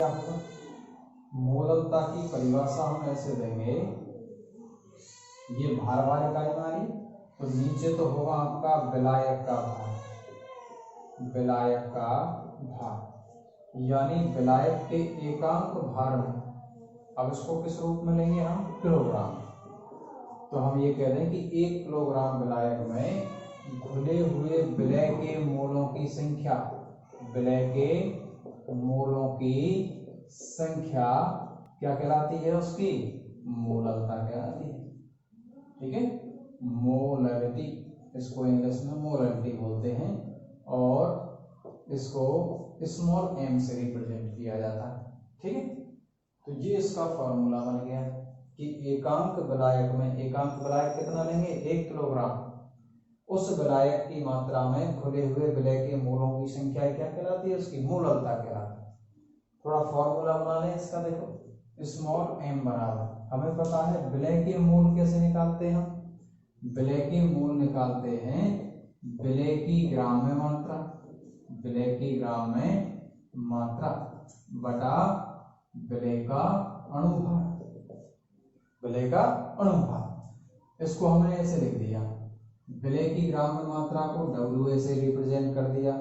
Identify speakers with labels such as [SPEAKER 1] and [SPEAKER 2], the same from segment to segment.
[SPEAKER 1] क्या होगा, मोललता की परिभाषा हम ऐसे देंगे, ये भार वाली इकाई हमारी, तो नीचे तो होगा आपका विलायक का भार, विलायक का भार यानी विलायक के एकांक भार में, अब इसको किस रूप में लेंगे हम, किलोग्राम। तो हम ये कह दें कि 1 किलोग्राम विलायक में घुले हुए विलय के मोलों की संख्या, विलय के मोलों की संख्या क्या कहलाती है, उसकी मोललता कहलाती है। ठीक है, मोलरिटी, इसको इंग्लिश में मोलरिटी बोलते हैं और इसको स्मॉल m से रिप्रेजेंट किया जाता है। ठीक है, तो ये इसका फॉर्मूला बन गया कि एकांक विलायक में, एकांक विलायक कितना लेंगे, 1 किलोग्राम, उस विलायक की मात्रा में घुले हुए विलय के मोलों की संख्या क्या कहलाती है, उसकी मोललता कहलाती है। थोड़ा फॉर्मूला बना लें इसका, देखो स्मॉल m बराबर, हमें पता है विलय के मोल कैसे निकालते हैं हम, विलय के मोल निकालते हैं विलय की ग्राम में मात्रा, विलय की ग्राम में मात्रा बटा विलय का अणुभार, विलय का अणुभार। इसको हमने ऐसे लिख दिया, विलय की ग्राम में मात्रा को W से रिप्रेजेंट कर दिया।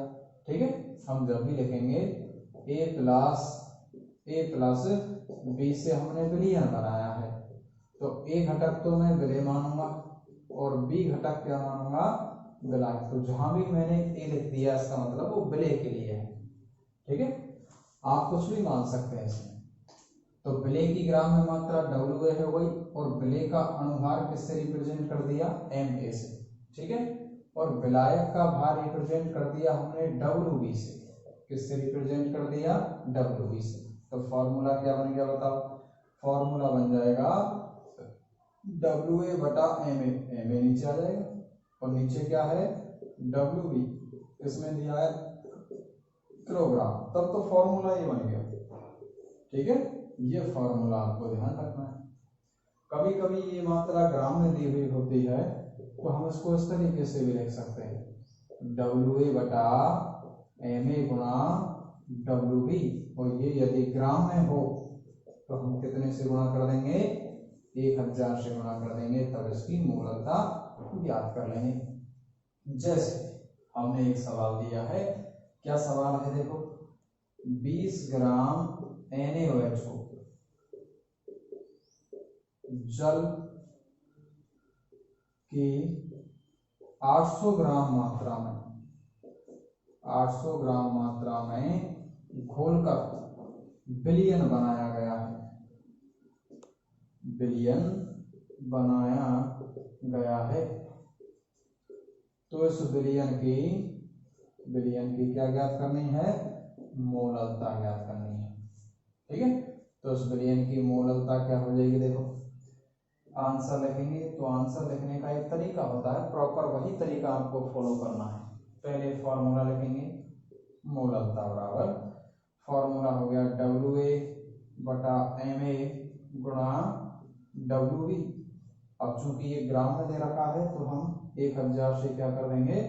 [SPEAKER 1] ठीक है, हम जब भी लिखेंगे A प्लस B से हमने विलयन बनाया है, तो A घटक तो मैं विलय मानूंगा और B घटक क्या मानूंगा, विलय। तो जहां भी मैंने A लिख दिया इसका मतलब वो विलय के लिए है। ठीक है, आप कुछ भी मान सकते हैं इसमें। तो विलय की ग्राम में मात्रा WA हो गई और विलय का अणुभार किससे रिप्रेजेंट कर दिया, MA से। ठीक है, और विलायक का भार रिप्रेजेंट कर दिया हमने WB से, किससे रिप्रेजेंट कर दिया, WB से। तो फॉर्मूला क्या बन गया बताओ, फॉर्मूला बन जाएगा WA बटा MA, MA नीचे आ जाएगा और नीचे क्या है WB, इसमें दिया है किलोग्राम, तब तो फॉर्मूला ये बन गया। ठीक है, ये फॉर्मूला आपको ध्यान रखना है। कभी कभी ये मात्रा ग्राम में दी हुई होती है तो हम इसको इस तरीके से भी लिख सकते हैं, WA बटा MA गुणा WB, और ये यदि ग्राम में हो तो हम कितने से गुणा कर देंगे, 1000 से गुणा कर देंगे, तब इसकी मोललता ज्ञात कर लेंगे। जैसे हमने एक सवाल दिया है, क्या सवाल है देखो, 20 ग्राम NaOH को जल की 800 ग्राम मात्रा में, 800 ग्राम मात्रा में घोलकर विलयन बनाया गया है, विलयन बनाया गया है। तो इस विलयन की क्या ज्ञात करनी है, मोललता ज्ञात करनी है। ठीक है, तो इस विलयन की मोललता क्या हो जाएगी, देखो आंसर लिखेंगे तो आंसर लिखने का एक तरीका होता है, प्रॉपर वही तरीका आपको फॉलो करना है। पहले फॉर्मूला लिखेंगे, मोललता बराबर, फॉर्मूला हो गया WA बटा MA गुणा WB। अब चूंकि ये ग्राम में दे रखा है तो हम 1000 से क्या कर देंगे,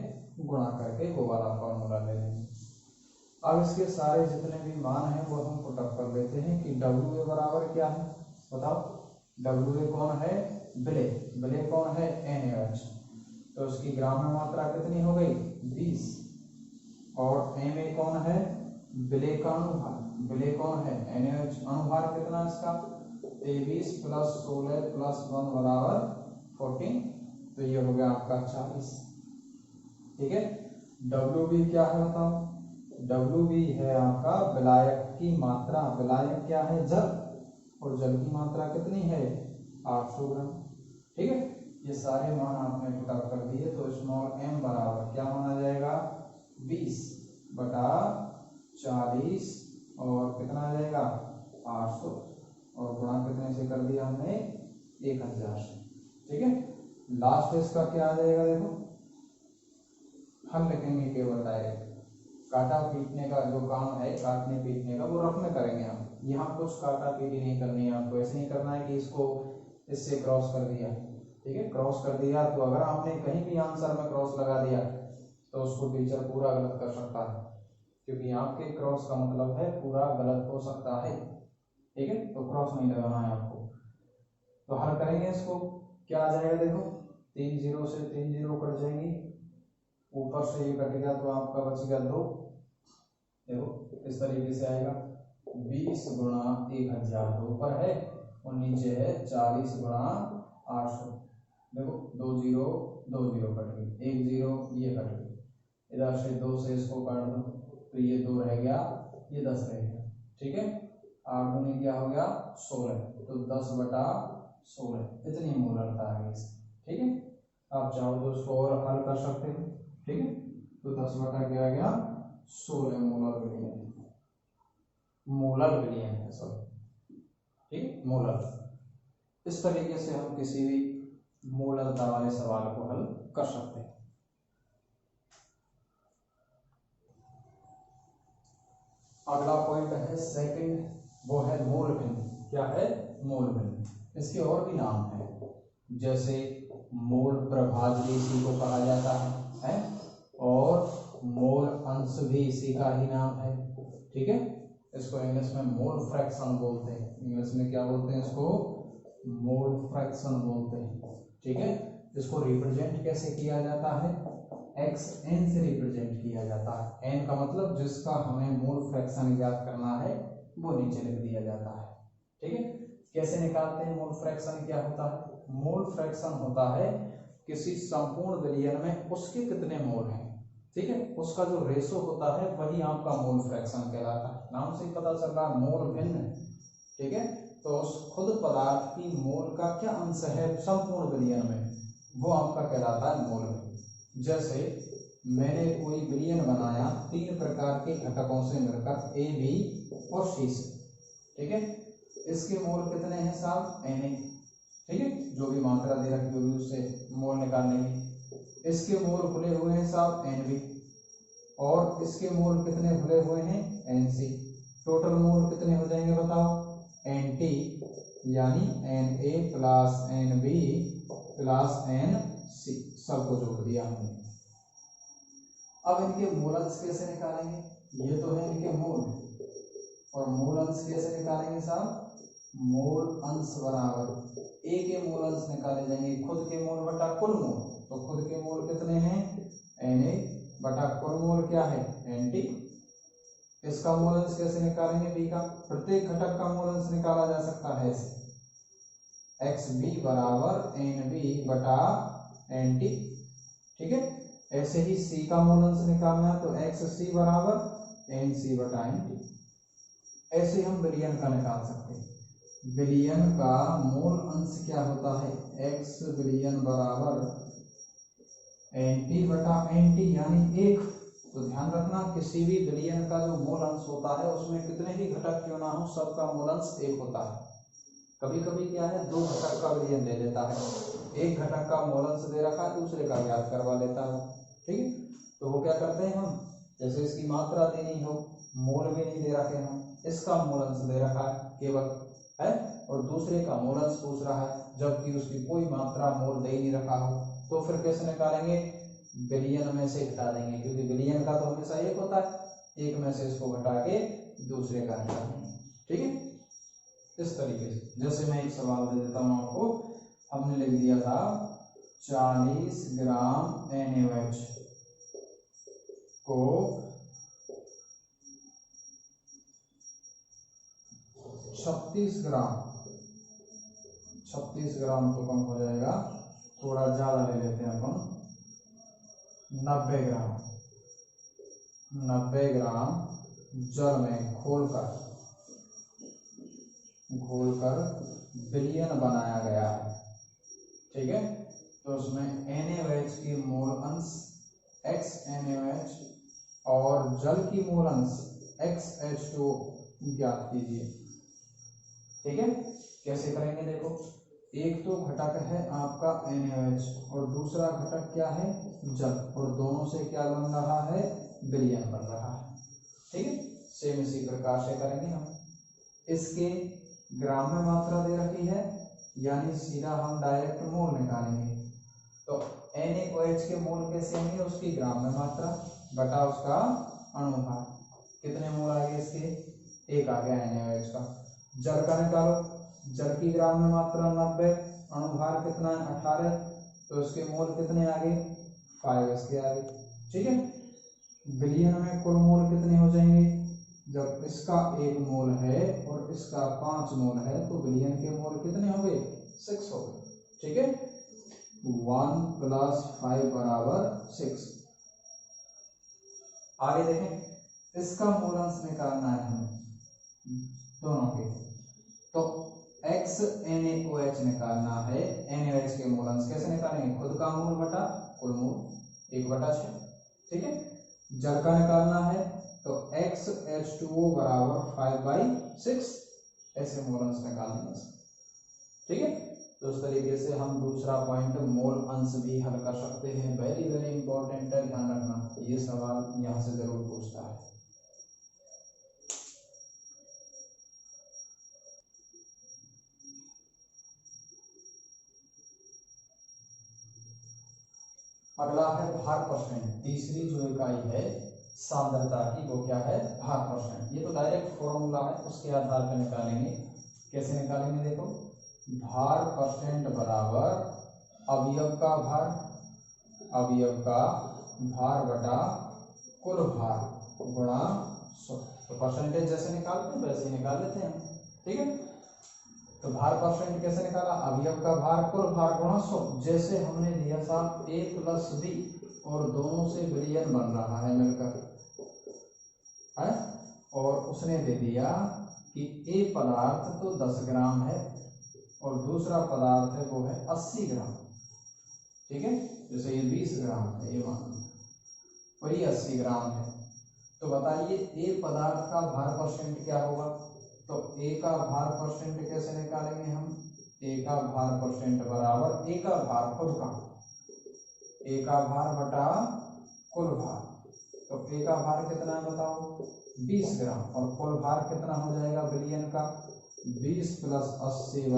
[SPEAKER 1] गुणा करके वो वाला फॉर्मूला ले लेंगे। अब इसके सारे जितने भी मान हैं वो हम पुटअप कर लेते हैं कि WA बराबर क्या है बताओ, WA कौन है, विलय, विलय कौन है, NaOH, तो उसकी ग्राम में मात्रा कितनी हो गई 20, और MA कौन है, विलय का अणुभार, विलय कौन है NaOH, अणुभार कितना इसका 23 प्लस 16 प्लस 1 बराबर 14, तो ये हो गया आपका 40। ठीक है, WB क्या है बताओ, WB है आपका विलायक की मात्रा, विलायक क्या है जल, और जल की मात्रा कितनी है 800 ग्राम। ठीक है, ये सारे मान आपने पुटअप कर दिए, तो स्मॉल m बराबर क्या माना जाएगा 20 बटा 40 और कितना आ जाएगा 800, और गुणा कितने से कर दिया हमने 1000 से। ठीक है, लास्ट इसका क्या आ जाएगा देखो, हम लिखेंगे केवल डायरेक्ट, काटा पीटने का जो काम है, काटने पीटने का वो रफ में करेंगे हम, यहाँ कुछ काटा पीटी नहीं करनी है आपको। ऐसे नहीं करना है कि इसको इससे क्रॉस कर दिया, ठीक है, क्रॉस कर दिया तो अगर आपने कहीं भी आंसर में क्रॉस लगा दिया तो उसको टीचर पूरा गलत कर सकता है, क्योंकि यहाँ के क्रॉस का मतलब है पूरा गलत हो सकता है, ठीक है, तो क्रॉस नहीं लगाना है आपको। तो हल करेंगे इसको, क्या आ जाएगा देखो, 3 0 से 3 0 कट जाएंगी, ऊपर से ये कट गया तो आपका बच गया 2। देखो इस तरीके से आएगा 20 गुणा 1000 तो ऊपर है और नीचे है 40 गुणा 800। देखो 2 0 2 0 कट गई, 1 0 ये कट गई, इधर से 2 से इसको काट दो तो ये 2 रह गया, ये 10 रह गया, ठीक है। 8 दूनी क्या हो गया 16, तो 10/16 इतनी मूलता आ गई, ठीक है। आप चाहो तो इसको और हल कर सकते हो, ठीक है। तो 10 क्या आ गया 16 मोलर विलियन, मोलर विलियन है सॉरी, ठीक, मोलर। इस तरीके से हम किसी भी मोलरता वाले सवाल को हल कर सकते हैं। अगला पॉइंट है सेकंड, वो है मोल भिन्न। क्या है मोल भिन्न, इसके और भी नाम है, जैसे मोल प्रभाजक इसी को कहा जाता है और मोल अंश भी इसी का ही नाम है, ठीक है। इसको इंग्लिश में मोल फ्रैक्शन बोलते हैं, इंग्लिश में क्या बोलते हैं इसको, मोल फ्रैक्शन बोलते हैं, ठीक है। इसको रिप्रेजेंट कैसे किया जाता है, xn से रिप्रेजेंट किया जाता है। n का मतलब जिसका हमें मोल फ्रैक्शन ज्ञात करना है वो नीचे लिख दिया जाता है, ठीक है। कैसे निकालते हैं मोल फ्रैक्शन, क्या होता है, मोल फ्रैक्शन होता है किसी संपूर्ण विलयन में उसके कितने मोल हैं, ठीक है, उसका जो रेशो होता है वही आपका मोल फ्रैक्शन कहलाता है। नाम से ही पता चल रहा है मोल भिन्न, ठीक है। तो उस खुद पदार्थ की मोल का क्या अंश है संपूर्ण विलयन में, वो आपका कहलाता है मोल भिन्न। जैसे मैंने कोई विलयन बनाया 3 प्रकार के घटकों से मिलकर ए, बी और सी से, ठीक है। इसके मोल कितने हैं साहब Na, ठीक है, जो भी मात्रा दे रखी होगी उससे मोल निकालेंगे। इसके मोल खुले हुए हैं साहब Nb और इसके मोल कितने खुले हुए हैं Nc। टोटल मोल कितने हो जाएंगे बताओ, Nt यानी Na plus Nb plus Nc, सबको जोड़ दिया हमने। अब इनके मोल अंश कैसे निकालेंगे, ये तो है इनके मोल, और मोल अंश कैसे निकालेंगे साहब, मोल अंश बराबर ए के मोल अंश निकाले जाएंगे खुद के मोल बटा कुल मोल। तो खुद के मोल कितने हैं Na बटा कुल मोल क्या है Nt। इसका मोल अंश कैसे निकालेंगे बी का, प्रत्येक घटक का मोल अंश निकाला जा सकता है ऐसे, xb बराबर Nb बटा Nt, ठीक है। ऐसे ही c का मोल अंश निकालना है तो xc बराबर Nc बटा Nt। ऐसे हम विलयन का निकाल सकते हैं। विलयन का मोल अंश क्या होता है, x विलयन बराबर Nt बटा Nt यानी 1। तो ध्यान रखना किसी भी विलयन का जो मोल अंश होता है उसमें कितने भी घटक क्यों ना हो सबका मोल अंश 1 होता है। कभी कभी क्या है 2 घटक का विलयन ले लेता है, एक घटक का मोल अंश दे रखा है दूसरे का ज्ञात करवा लेता है, ठीक है। तो वो क्या करते हैं हम, जैसे इसकी मात्रा देनी हो, मोल भी नहीं दे रखे हम, इसका मोल अंश दे रखा है केवल है और दूसरे का मोल अंश पूछ रहा है जबकि उसकी कोई मात्रा मोल दे ही नहीं रखा हो, तो फिर कैसे निकालेंगे, विलयन में से घटा देंगे, क्योंकि विलयन का तो हमेशा एक होता है, एक में से इसको घटा के दूसरे का निकालेंगे, ठीक है। इस तरीके से जैसे मैं एक सवाल दे देता हूँ आपको, हमने लिख दिया था 40 ग्राम NaOH को 36 ग्राम तो कम हो जाएगा, थोड़ा ज्यादा ले लेते हैं अपन, 90 ग्राम जल में घोलकर विलयन बनाया गया है, ठीक है। तो उसमें NaOH की मोल अंश XNaOH और जल की मोल अंश XH2 ज्ञात कीजिए, ठीक है। कैसे करेंगे देखो, एक तो घटक है आपका NaOH और दूसरा घटक क्या है जल, और दोनों से क्या बन रहा है विलयन बन रहा है, ठीक है। सेम इसी प्रकार से करेंगे हम, इसके ग्राम में मात्रा दे रखी है यानी सीधा हम डायरेक्ट मोल निकालेंगे। तो NaOH के मोल कैसे आएंगे, उसकी ग्राम में मात्रा बटा उसका अणुभार, कितने मोल आ गए इसके, एक आ गया NaOH का। जल का निकालो, जल की ग्राम में मात्रा 90, अणुभार कितना है 18, तो इसके मोल कितने आ गए 5 इसके आ गए। ठीक है, बिलियन में कुल मोल कितने हो जाएंगे, जब इसका 1 मोल है और इसका 5 मोल है तो बिलियन के मोल कितने हो गए 6 हो गए। ठीक है, 1 + 5 = 6। आगे देखें, इसका मूल अंश निकालना है हमें दोनों के, तो x NaOH निकालना है। NaOH के मूल अंश कैसे निकालेंगे, खुद का मूल बटा कुल मूल 1/6। ठीक है, जल का निकालना है तो x H2O = 5/6, ऐसे मूल अंश निकालना है। ठीक है, तो उस तरीके से हम दूसरा पॉइंट मोल अंश भी हल कर सकते हैं। वेरी वेरी इंपॉर्टेंट है, ध्यान रखना, ये सवाल यहाँ से जरूर पूछता है। अगला है भार परसेंट। तीसरी जो इकाई है सांद्रता की वो क्या है, भार परसेंट। ये तो डायरेक्ट फॉर्मूला है, उसके आधार पर निकालेंगे। कैसे निकालेंगे, देखो, भार परसेंट बराबर अवयव का भार, अवयव का भार बटा कुल भार गुणा 100। तो परसेंटेज जैसे निकालते हैं वैसे ही निकाल लेते हैं। ठीक है, तो भार परसेंट कैसे निकाला, अवयव का भार कुल भार गुणा 100। जैसे हमने दिया था A + B और दोनों से विलयन बन रहा है मिलकर है, और उसने दे दिया कि A पदार्थ तो 10 ग्राम है और दूसरा पदार्थ है वो है 80 ग्राम। ठीक है, जैसे ये 20 ग्राम है ये मान लो, और ये 80 ग्राम है। तो बताइए A पदार्थ का भार परसेंट क्या होगा, तो A का भार परसेंट कैसे निकालेंगे हम, A का भार परसेंट बराबर A का भार खुद का, A का भार बटा कुल भार। तो A का भार कितना है बताओ 20 ग्राम, और कुल भार कितना हो जाएगा विलयन का, 20 + 80 =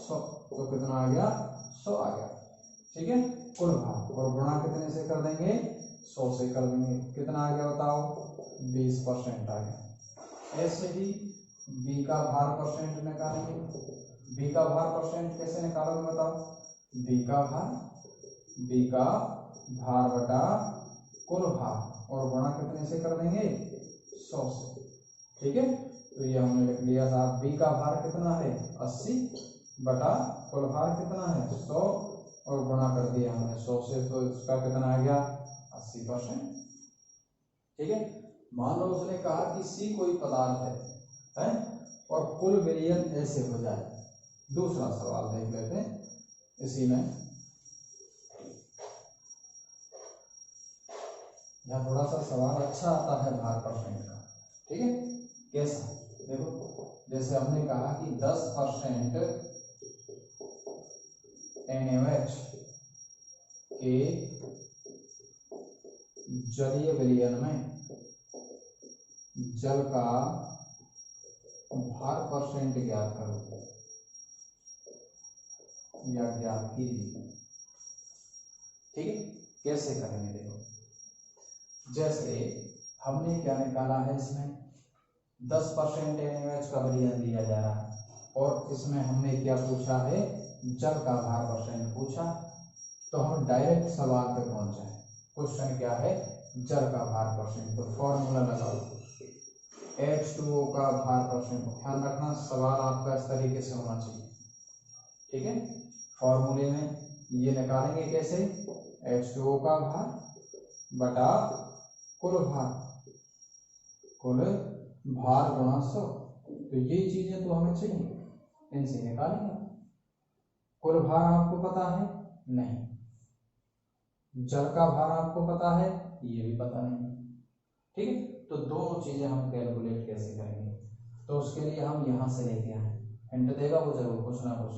[SPEAKER 1] 100। तो कितना आ गया 100 आ गया। ठीक है, कुल भार, और गुणा कितने से कर देंगे 100 से कर देंगे। कितना आ गया बताओ 20% आ गया। ऐसे ही B का भार परसेंट निकालेंगे। B का भार परसेंट कैसे निकालोगे बताओ, B का भार बटा कुल भार, और गुणा कितने से कर देंगे 100 से। ठीक है, तो ये हमने लिख लिया था, B का भार कितना है 80 बटा कुल भार कितना है 100, और गुणा कर दिया हमने 100 से, तो इसका कितना आ गया 80%। ठीक है, मान लो उसने कहा कि C कोई पदार्थ है और कुल विलयन ऐसे हो जाए। दूसरा सवाल देख लेते हैं इसी में, यहाँ थोड़ा सा सवाल अच्छा आता है भार परसेंट का। ठीक है, कैसा, देखो, जैसे हमने कहा कि 10% NaOH के जलीय विलयन में जल का भार परसेंट ज्ञात करो या ज्ञात कीजिए। ठीक है, कैसे करेंगे, देखो, जैसे हमने क्या निकाला है, इसमें 10% NaOH का विलयन दिया जा रहा है, और इसमें हमने क्या पूछा है, जल का भार परसेंट पूछा। तो हम डायरेक्ट सवाल पे पहुंच जाए। क्वेश्चन क्या है, जल का भार परसेंट। तो फॉर्मूला लगाओ, H2O का भार परसेंट। ध्यान रखना सवाल आपका इस तरीके से होना चाहिए। ठीक है, फॉर्मूले में ये निकालेंगे कैसे, H2O का भार बटा कुल भार गुणा 100। तो ये चीजें तो हमें चाहिए, इनसे निकालेंगे। कुल भार आपको पता है नहीं, जल का भार आपको पता है ये भी पता नहीं। ठीक है, तो दोनों चीजें हम कैलकुलेट कैसे करेंगे, तो उसके लिए हम यहाँ से लेके आए, हिंट देगा वो जरूर कुछ ना कुछ।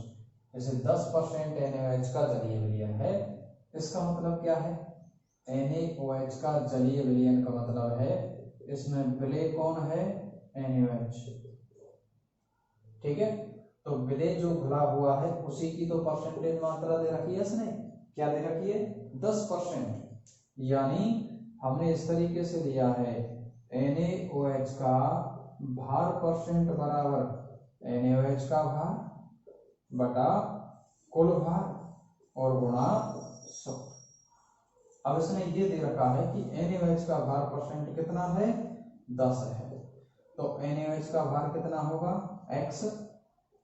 [SPEAKER 1] जैसे 10% NaOH का जलीय विलयन है, इसका मतलब क्या है, NaOH का जलीय विलयन का मतलब है इसमें विलय कौन है NaOH। ठीक है, तो विलय जो घुला हुआ है उसी की तो परसेंटेज मात्रा दे रखी है इसने, क्या दे रखी है 10%। यानी हमने इस तरीके से लिया है NaOH का भार परसेंट बराबर NaOH का भार बटा कुल भार और गुणा 100। अब इसने ये दे रखा है कि NaOH का भार परसेंट कितना है 10 है, तो NaOH का भार कितना होगा x,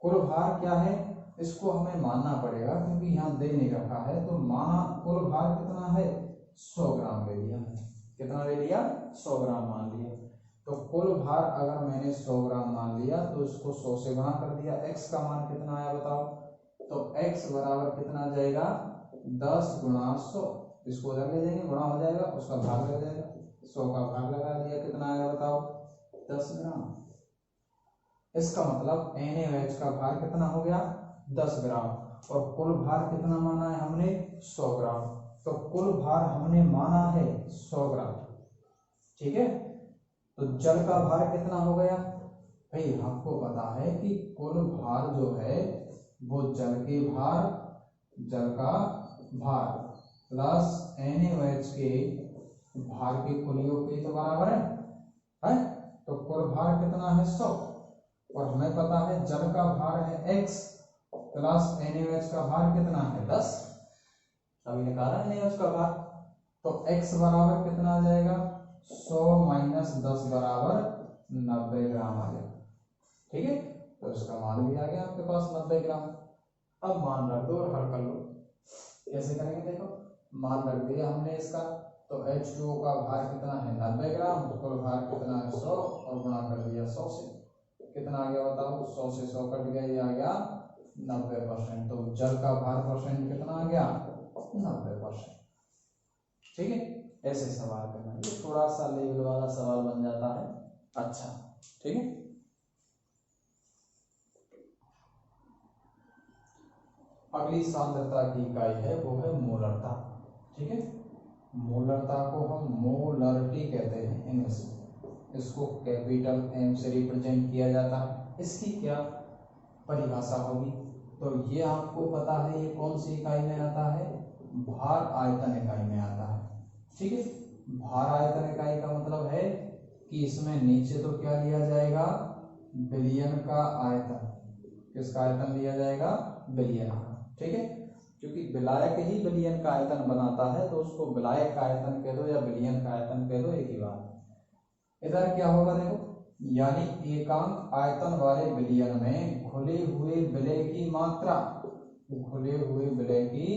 [SPEAKER 1] कुल भार क्या है इसको हमें मानना पड़ेगा क्योंकि यहाँ दे नहीं रखा है, तो माना कुल भार कितना है 100 ग्राम ले लिया है। कितना ले लिया 100 ग्राम मान लिया। तो कुल भार अगर मैंने 100 ग्राम मान लिया तो इसको 100 से गुणा कर दिया। x का मान कितना आया बताओ, तो x बराबर कितना जाएगा 10 गुणा 100, इसको उधर ले जाएंगे गुणा हो जाएगा, उसका भाग लग जाएगा, 100 का भाग लगा दिया, कितना आया बताओ 10 ग्राम। इसका मतलब NaOH का भार कितना हो गया 10 ग्राम और कुल भार कितना माना है हमने 100 ग्राम, तो कुल भार हमने माना है 100 ग्राम। ठीक है, तो जल का भार कितना हो गया भाई, आपको पता है कि कुल भार जो है वो जल का भार प्लस NaOH के भार के कुल योग के तो बराबर है? तो कुल भार कितना है 100 और हमें पता है जल का भार है x प्लस NaOH का भार कितना है 10, अभी निकाला NaOH का भार, तो x बराबर कितना आ जाएगा 100 माइनस 10 बराबर 90 ग्राम आ गया। ठीक है, तो इसका मान भी आ गया आपके पास 90 ग्राम। अब मान रख दो और हल कर लो। कैसे करेंगे देखो, मान रख दिया हमने इसका, तो H2O का भार कितना है 90 ग्राम, कुल भार कितना है 100 और गुणा कर दिया 100 से, कितना आ गया बताओ 100 से 100 कट गया, ये आ गया 90%। तो जल का भार परसेंट कितना आ गया 90%। ठीक है, ऐसे सवाल करना, ये थोड़ा सा लेवल वाला सवाल बन जाता है। अच्छा ठीक है, अगली सांद्रता की इकाई है वो है मोलरता। ठीक है, मोलरता को हम मोलरिटी कहते हैं इंग्लिश में, इसको कैपिटल M से रिप्रेजेंट किया जाता है। इसकी क्या परिभाषा होगी, तो ये आपको पता है ये कौन सी इकाई में आता है, भार आयतन इकाई में आता है। ठीक है, भार आयतन इकाई का मतलब है कि इसमें नीचे तो क्या लिया जाएगा बिलियन का आयतन, किसका आयतन लिया जाएगा बिलियन का। ठीक है, क्योंकि विलायक ही बिलियन का आयतन बनाता है, तो उसको विलायक का आयतन कह दो या बिलियन का आयतन कह दो, एक ही बात। इधर क्या होगा देखो, यानी एकांक आयतन वाले विलयन में घुले हुए विलय की मात्रा, घुले हुए विलय की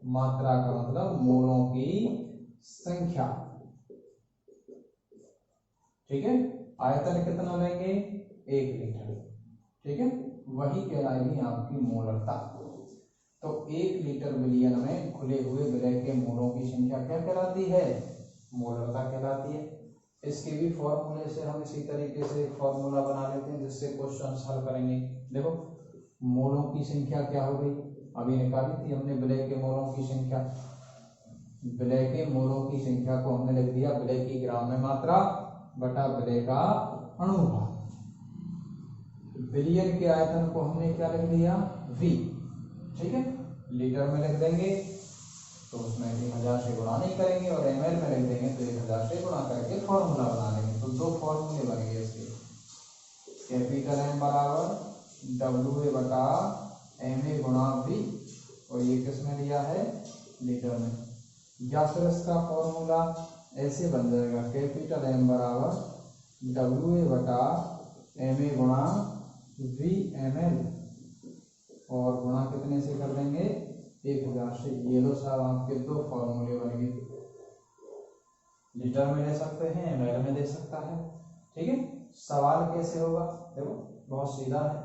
[SPEAKER 1] मात्रा का मतलब मोलों की संख्या। ठीक है, आयतन कितना लेंगे 1 लीटर। ठीक है, वही कहलाएगी आपकी मोलरता। तो 1 लीटर विलयन में घुले हुए विलय के मोलों की संख्या क्या कहलाती है, मोलरता कहलाती है। इसके भी फॉर्मूले से हम इसी तरीके से फॉर्मूला बना लेते हैं जिससे क्वेश्चन हल करेंगे। देखो मोलों की संख्या क्या हो गई, अभी निकाली थी हमने विलय के मोलों की संख्या, विलय के मोलों की संख्या को हमने लिख दिया विलय की ग्राम में मात्रा बटा विलय का अणुभार। विलयन के आयतन को हमने क्या लिख दिया V। ठीक है, लीटर में लिख देंगे तो उसमें 1000 से गुणा नहीं करेंगे और ml में लिख देंगे तो 1000 से गुणा करके फॉर्मूला बना लेंगे। तो 2 फॉर्मूले बनेंगे इसके, कैपिटल M बराबर WA बटा MA गुणा V, और ये किस में लिया है लीटर में। या फिर इसका फॉर्मूला ऐसे बन जाएगा, कैपिटल M बराबर WA बटा MA गुणा V ml, और गुणा कितने से कर देंगे 1000 से। ये लो साहब आपके 2 फॉर्मूले बन गए, लीटर में ले सकते हैं ml में दे सकता है। ठीक है, सवाल कैसे होगा देखो बहुत सीधा है।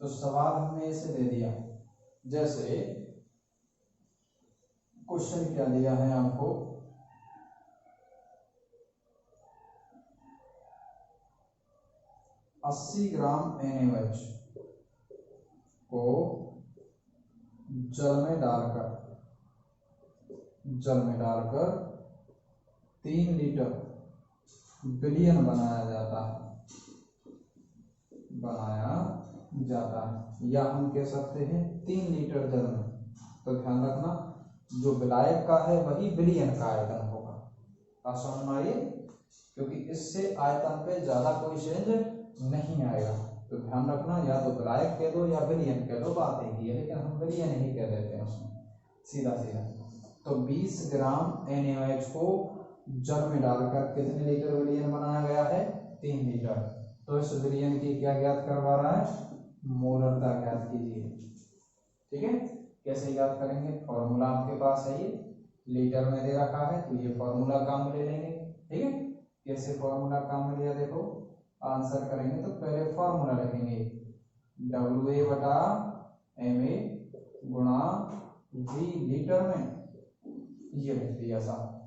[SPEAKER 1] तो सवाल हमने इसे दे दिया, जैसे क्वेश्चन क्या दिया है आपको, अस्सी ग्राम NaOH को जल में डालकर 3 लीटर विलयन बनाया जाता है, या हम कह सकते हैं 3 लीटर जल में। तो ध्यान रखना जो विलायक का है वही विलयन का आयतन होगा। आप समझ में आइए, क्योंकि इससे आयतन पे ज्यादा कोई चेंज नहीं आएगा। तो ध्यान रखना, या तो विलायक कह दो या विलयन कह दो, बात एक ही है, लेकिन हम विलयन ही कह देते हैं उसमें सीधा सीधा। तो 20 ग्राम NaOH को जल में डालकर कितने लीटर विलयन बनाया गया है? 3 लीटर। तो इस विलयन की क्या ज्ञात करवा रहा है? मोलरता ज्ञात कीजिए। ठीक है, कैसे ज्ञात करेंगे? फॉर्मूला आपके पास है, ये लीटर में दे रखा है, तो ये फॉर्मूला काम में ले लेंगे। ठीक है, कैसे फॉर्मूला काम में लिया देखो, आंसर करेंगे तो पहले फॉर्मूला लिखेंगे WA बटा MA गुणा V लीटर में, ये लिख दिया साहब।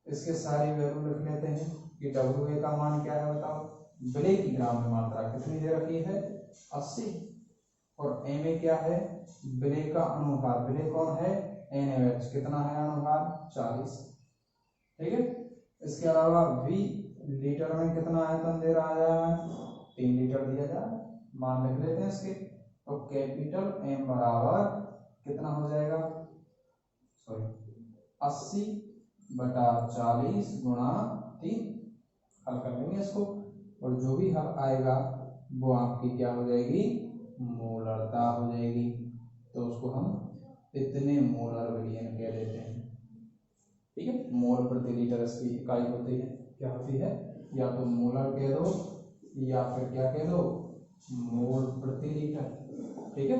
[SPEAKER 1] इसके सारी वैल्यू लिख लेते हैं कि WA का मान क्या है बताओ, विलेय की ग्राम में मात्रा कितनी दे रखी है? 80। और MA क्या है? विलेय का अनुपात, विलेय कौन है? NaOH, कितना है अनुपात? 40। ठीक है, इसके अलावा V लीटर में कितना आयतन दे रहा है? 3 लीटर दिया जाए, मान लिख लेते हैं इसके। तो कैपिटल M बराबर कितना हो जाएगा? सॉरी 80 बटा 40 गुणा 3, हल कर लेंगे इसको, और जो भी हल आएगा वो आपकी क्या हो जाएगी? मोलरता हो जाएगी। तो उसको हम इतने मोलर विलयन कह देते हैं। ठीक है, मोल प्रति लीटर इसकी इकाई होती है, क्या होती है? या तो मोलर कह दो या फिर क्या कह दो? मोल प्रति लीटर। ठीक है,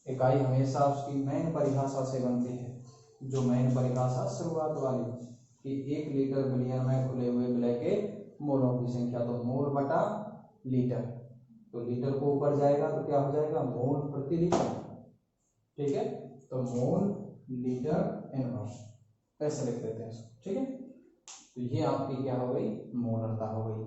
[SPEAKER 1] इकाई हमेशा उसकी मेन परिभाषा से बनती है, जो मेन परिभाषा शुरुआत वाली कि 1 लीटर विलयन में खुले हुए विलय के मोलों की संख्या, तो मोल बटा लीटर, तो लीटर को ऊपर जाएगा तो क्या हो जाएगा? मोल प्रति लीटर। ठीक है, तो मोल लीटर इनवर्स ऐसे लिख देते हैं इसको। ठीक है, तो ये आपकी क्या हो गई? मोलरता हो गई।